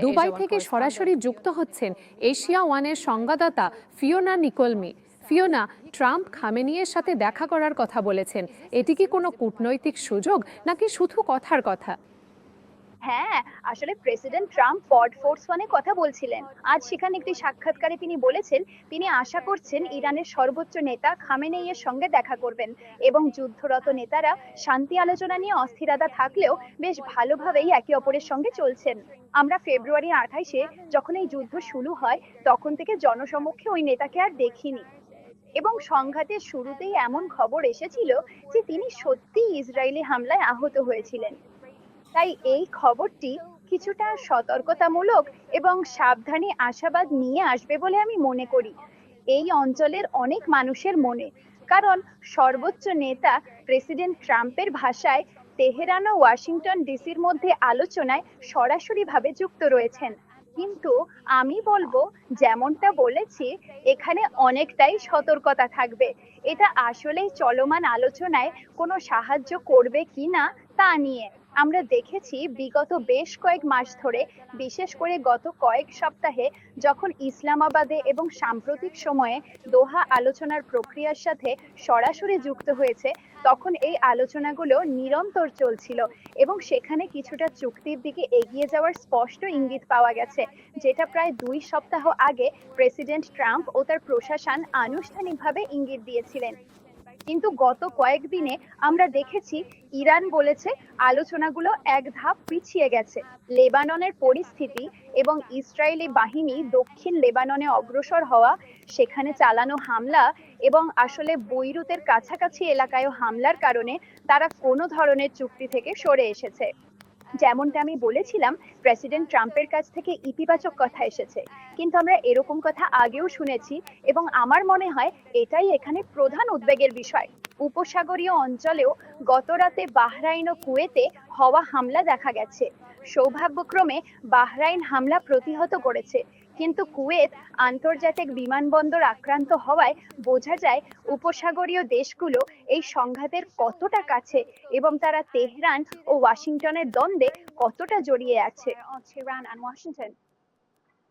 Dubai থেকে সরাসরি যুক্ত হচ্ছেন এশিয়া ওয়ানের সংবাদদাতা ফিওনা নিকোলমি। ফিওনা, ট্রাম্প খামেনির সাথে দেখা করার কথা বলেছেন, এটি কি কোনো কূটনৈতিক সুযোগ নাকি শুধু কথার কথা? হ্যাঁ, আসলে প্রেসিডেন্ট ট্রাম্প ফোর্ড ফোর্স ওয়ানে কথা বলছিলেন। আজ সেখানে একটি সাক্ষাৎকারে তিনি বলেছেন, তিনি আশা করছেন ইরানের সর্বোচ্চ নেতা খামেনেইয়ের সঙ্গে দেখা করবেন এবং যুদ্ধরত নেতারা শান্তি আলোচনা নিয়ে অস্থিরতা থাকলেও বেশ ভালোভাবেই একে অপরের সঙ্গে চলছেন। আমরা ফেব্রুয়ারি 28-এ যখন এই যুদ্ধ শুরু হয় তখন থেকে জনসমক্ষে ওই নেতাকে আর দেখিনি, এবং সংঘাতের শুরুতেই এমন খবর এসেছিল যে তিনি সত্যিই ইসরায়েলি হামলায় আহত হয়েছিলেন। তাই এই খবরটি কিছুটা সতর্কতামূলক এবং সাবধানী আশাবাদ নিয়ে আসবে বলে আমি মনে করি এই অঞ্চলের অনেক মানুষের মনে। কারণ সর্বোচ্চ নেতা প্রেসিডেন্ট ট্রাম্পের ভাষায় তেহরান ও ওয়াশিংটন ডিসির মধ্যে আলোচনায় সরাসরিভাবে যুক্ত রয়েছেন। কিন্তু আমি বলবো, যেমনটা বলেছি, এখানে অনেকটাই সতর্কতা থাকবে। এটা আসলেই চলমান আলোচনায় কোনো সাহায্য করবে কিনা তা নিয়ে। আমরা দেখেছি বিগত বেশ কয়েক মাস ধরে, বিশেষ করে গত কয়েক সপ্তাহে, যখন ইসলামাবাদে এবং সাম্প্রতিক সময়ে দোহা আলোচনার প্রক্রিয়ার সাথে সরাসরি যুক্ত হয়েছে, তখন এই আলোচনাগুলো নিরন্তর চলছিল এবং সেখানে কিছুটা চুক্তির দিকে এগিয়ে যাওয়ার স্পষ্ট ইঙ্গিত পাওয়া গেছে, যেটা প্রায় 2 সপ্তাহ আগে প্রেসিডেন্ট ট্রাম্প ও তার প্রশাসন আনুষ্ঠানিকভাবে ইঙ্গিত দিয়েছিলেন। কিন্তু গত কয়েকদিনে আমরা দেখেছি ইরান বলেছে আলোচনাগুলো এক ধাপ পিছিয়ে গেছে। লেবাননের পরিস্থিতি এবং ইসরায়েলি বাহিনী দক্ষিণ লেবাননে অগ্রসর হওয়া, সেখানে চালানো হামলা এবং আসলে বৈরুতের কাছাকাছি এলাকায় হামলার কারণে তারা কোনো ধরনের চুক্তি থেকে সরে এসেছে। যেমনটা আমি বলেছিলাম, প্রেসিডেন্ট ট্রাম্পের কাছ থেকে ইতিবাচক কথা এসেছে, কিন্তু আমরা এরকম কথা আগেও শুনেছি এবং আমার মনে হয় এটাই এখানে প্রধান উদ্বেগের বিষয়। উপসাগরীয় অঞ্চলেও গত রাতে বাহরাইন ও কুয়েতে হওয়া হামলা দেখা গেছে। সৌভাগ্যক্রমে বাহরাইন হামলা প্রতিহত করেছে, কিন্তু কুয়েত আন্তর্জাতিক বিমানবন্দর আক্রান্ত হওয়ায় বোঝা যায় উপসাগরীয় দেশগুলো এই সংঘাতের কতটা কাছে এবং তারা তেহরান ও ওয়াশিংটনের দ্বন্দ্বে কতটা জড়িয়ে আছে।